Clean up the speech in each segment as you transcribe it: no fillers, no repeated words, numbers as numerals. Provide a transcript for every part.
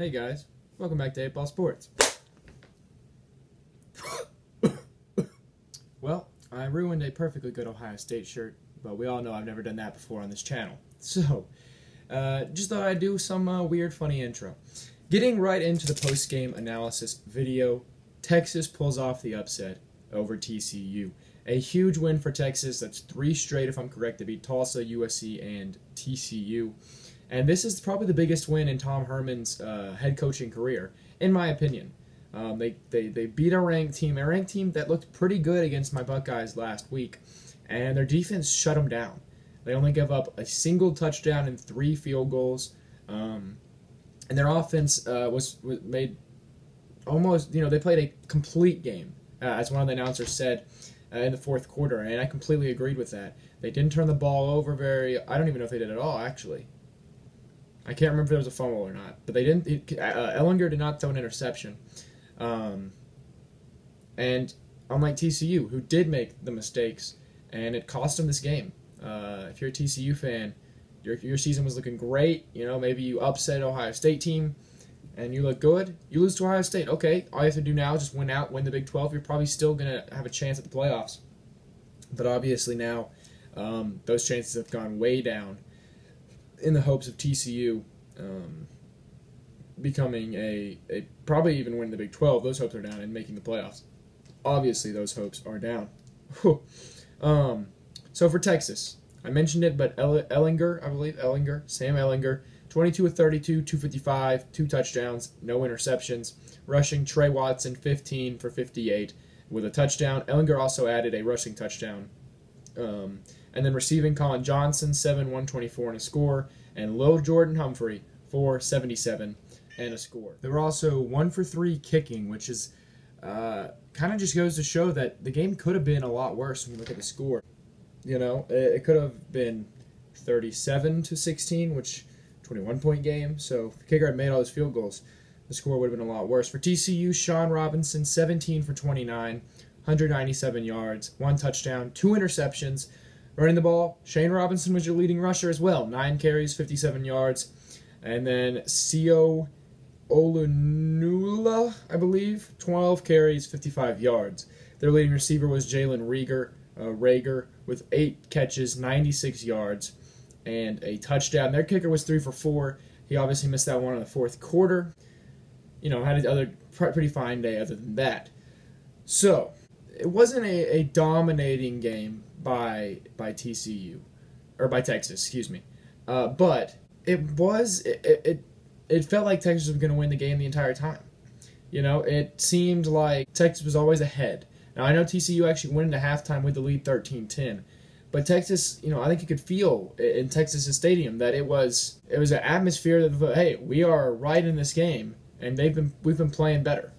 Hey guys, welcome back to 8-Ball Sports. Well, I ruined a perfectly good Ohio State shirt, but we all know I've never done that before on this channel. So, just thought I'd do some weird, funny intro. Getting right into the post-game analysis video, Texas pulls off the upset over TCU. A huge win for Texas. That's 3 straight, if I'm correct. They beat Tulsa, USC, and TCU. And this is probably the biggest win in Tom Herman's head coaching career, in my opinion. They beat a ranked team that looked pretty good against my Buckeyes last week, and their defense shut them down. They only gave up a single touchdown and 3 field goals, and their offense was made almost, they played a complete game, as one of the announcers said in the fourth quarter, and I completely agreed with that. They didn't turn the ball over I don't even know if they did at all, actually. I can't remember if there was a fumble or not, but they didn't. Ellinger did not throw an interception, and unlike TCU, who did make the mistakes, and it cost them this game. If you're a TCU fan, your season was looking great. Maybe you upset Ohio State team, and you look good. You lose to Ohio State. Okay, all you have to do now is just win the Big 12. You're probably still gonna have a chance at the playoffs, but obviously now those chances have gone way down. In the hopes of TCU becoming a probably even winning the Big 12, those hopes are down, and making the playoffs. Obviously, those hopes are down. So for Texas, I mentioned it, but Sam Ellinger, 22 of 32, 255, 2 touchdowns, no interceptions. Rushing, Trey Watson, 15 for 58 with a touchdown. Ellinger also added a rushing touchdown. And then receiving, Colin Johnson, 124 and a score, and Lil Jordan Humphrey, 477 and a score. They were also 1 for 3 kicking, which is kind of just goes to show that the game could have been a lot worse when you look at the score. It could have been 37-16, which 21-point game. So if the kicker had made all his field goals, the score would have been a lot worse. For TCU, Sean Robinson, 17 for 29, 197 yards, 1 touchdown, 2 interceptions. Running the ball, Shane Robinson was your leading rusher as well. 9 carries, 57 yards. And then Sio Olunula, I believe, 12 carries, 55 yards. Their leading receiver was Jalen Rager with 8 catches, 96 yards, and a touchdown. Their kicker was 3 for 4. He obviously missed that one in the fourth quarter. Had another pretty fine day other than that. So, it wasn't a dominating game by TCU, or by Texas, excuse me. But it felt like Texas was going to win the game the entire time. It seemed like Texas was always ahead. Now, I know TCU actually went into halftime with the lead 13-10, but Texas, I think you could feel in Texas' stadium that it was an atmosphere that, hey, we are right in this game, and we've been playing better.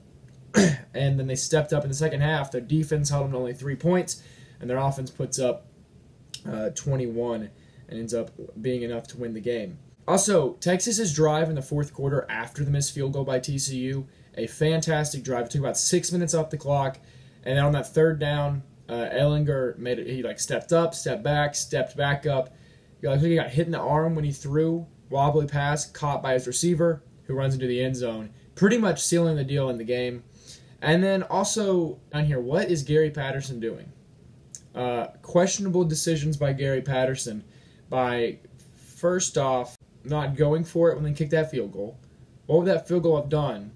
And then they stepped up in the second half. Their defense held them to only 3 points, and their offense puts up 21 and ends up being enough to win the game. Also, Texas's drive in the fourth quarter after the missed field goal by TCU, a fantastic drive. It took about 6 minutes off the clock, and then on that third down, Ellinger made it. He stepped up, stepped back up. He got hit in the arm when he threw, wobbly pass, caught by his receiver, who runs into the end zone, pretty much sealing the deal in the game. And then also down here, what is Gary Patterson doing? Questionable decisions by Gary Patterson by, first off, not going for it when they kicked that field goal. What would that field goal have done?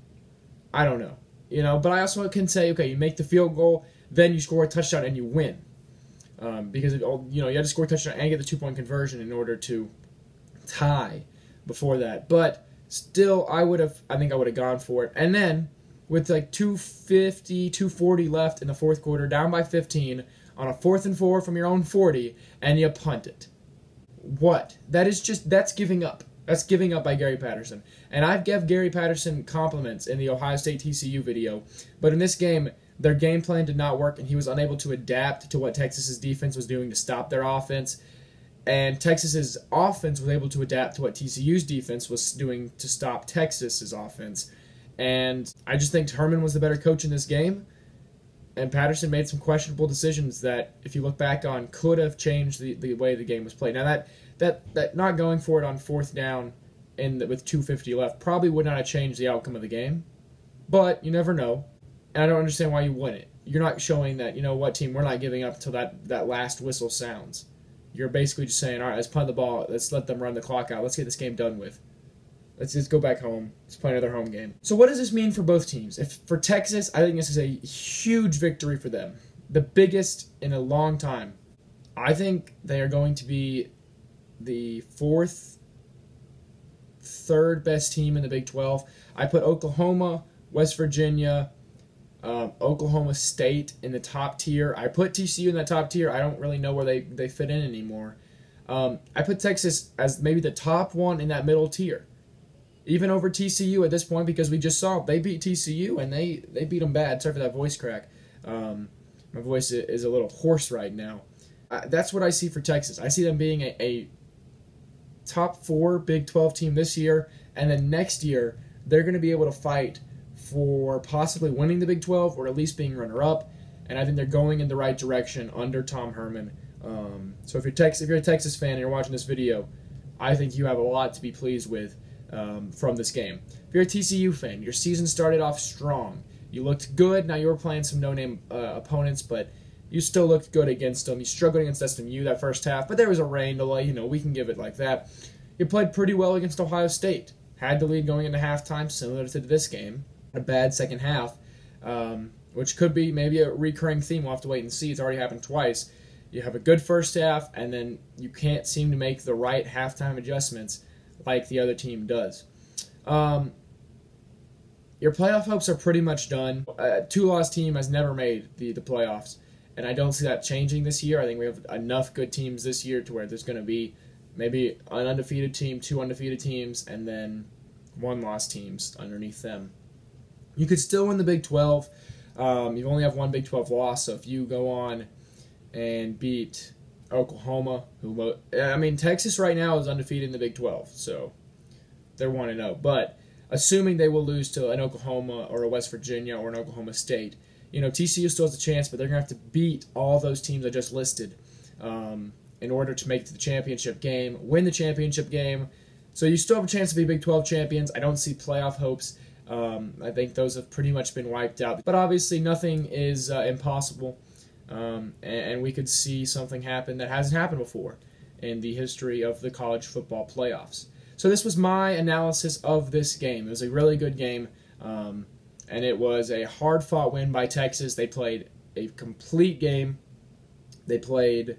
I don't know. But I also can say, okay, you make the field goal, then you score a touchdown and you win. Because, you had to score a touchdown and get the 2-point conversion in order to tie before that. But still, I think I would have gone for it. And then, with 2:40 left in the fourth quarter, down by 15, on a 4th and 4 from your own 40, and you punt it. What? That's giving up. That's giving up by Gary Patterson. And I've given Gary Patterson compliments in the Ohio State TCU video, but in this game, their game plan did not work, and he was unable to adapt to what Texas's defense was doing to stop their offense. And Texas's offense was able to adapt to what TCU's defense was doing to stop Texas's offense. And I just think Herman was the better coach in this game, and Patterson made some questionable decisions that, if you look back on, could have changed the way the game was played. Now, that not going for it on 4th down with 2:50 left probably would not have changed the outcome of the game. But you never know, and I don't understand why you wouldn't. You're not showing that, you know what, team, we're not giving up until that last whistle sounds. You're basically just saying, all right, let's punt the ball, let's let them run the clock out, let's get this game done with. Let's just go back home. Let's play another home game. So what does this mean for both teams? For Texas, I think this is a huge victory for them. The biggest in a long time. I think they are going to be the third best team in the Big 12. I put Oklahoma, West Virginia, Oklahoma State in the top tier. I put TCU in that top tier. I don't really know where they fit in anymore. I put Texas as maybe the top one in that middle tier. Even over TCU at this point, because we just saw they beat TCU and they beat them bad. Sorry for that voice crack. My voice is a little hoarse right now. That's what I see for Texas. I see them being a top 4 Big 12 team this year, and then next year they're going to be able to fight for possibly winning the Big 12 or at least being runner-up, and I think they're going in the right direction under Tom Herman. So if you're a Texas fan and you're watching this video, I think you have a lot to be pleased with from this game. If you're a TCU fan, your season started off strong. You looked good. Now you were playing some no-name opponents, but you still looked good against them. You struggled against SMU that first half, but there was a rain delay. You know, we can give it like that. You played pretty well against Ohio State. Had the lead going into halftime, similar to this game. A bad second half, which could be maybe a recurring theme. We'll have to wait and see. It's already happened twice. You have a good first half, and then you can't seem to make the right halftime adjustments like the other team does. Your playoff hopes are pretty much done. A 2-loss team has never made the playoffs, and I don't see that changing this year. I think we have enough good teams this year to where there's going to be maybe an undefeated team, 2 undefeated teams, and then 1-loss teams underneath them. You could still win the Big 12. You only have 1 Big 12 loss, so if you go on and beat Oklahoma, Texas right now is undefeated in the Big 12, so they're 1-0. But assuming they will lose to an Oklahoma or a West Virginia or an Oklahoma State, TCU still has a chance, but they're going to have to beat all those teams I just listed in order to make it to the championship game, win the championship game. So you still have a chance to be Big 12 champions. I don't see playoff hopes. I think those have pretty much been wiped out. But obviously nothing is impossible, and we could see something happen that hasn't happened before in the history of the college football playoffs. So this was my analysis of this game. It was a really good game, and it was a hard-fought win by Texas. They played a complete game. They played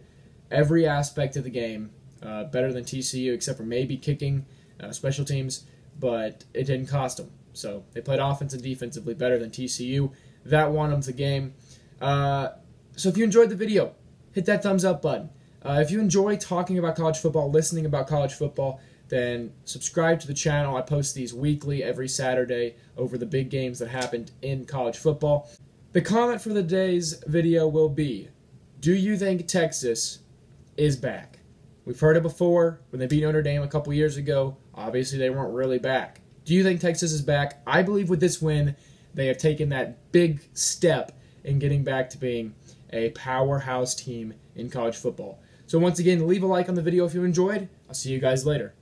every aspect of the game better than TCU, except for maybe kicking, special teams, but it didn't cost them. So they played offense and defensively better than TCU. That won them the game. So if you enjoyed the video, hit that thumbs up button. If you enjoy talking about college football, listening about college football, then subscribe to the channel. I post these weekly every Saturday over the big games that happened in college football. The comment for the day's video will be, do you think Texas is back? We've heard it before when they beat Notre Dame a couple years ago. Obviously, they weren't really back. Do you think Texas is back? I believe with this win, they have taken that big step in getting back to being a powerhouse team in college football. So once again, leave a like on the video if you enjoyed. I'll see you guys later.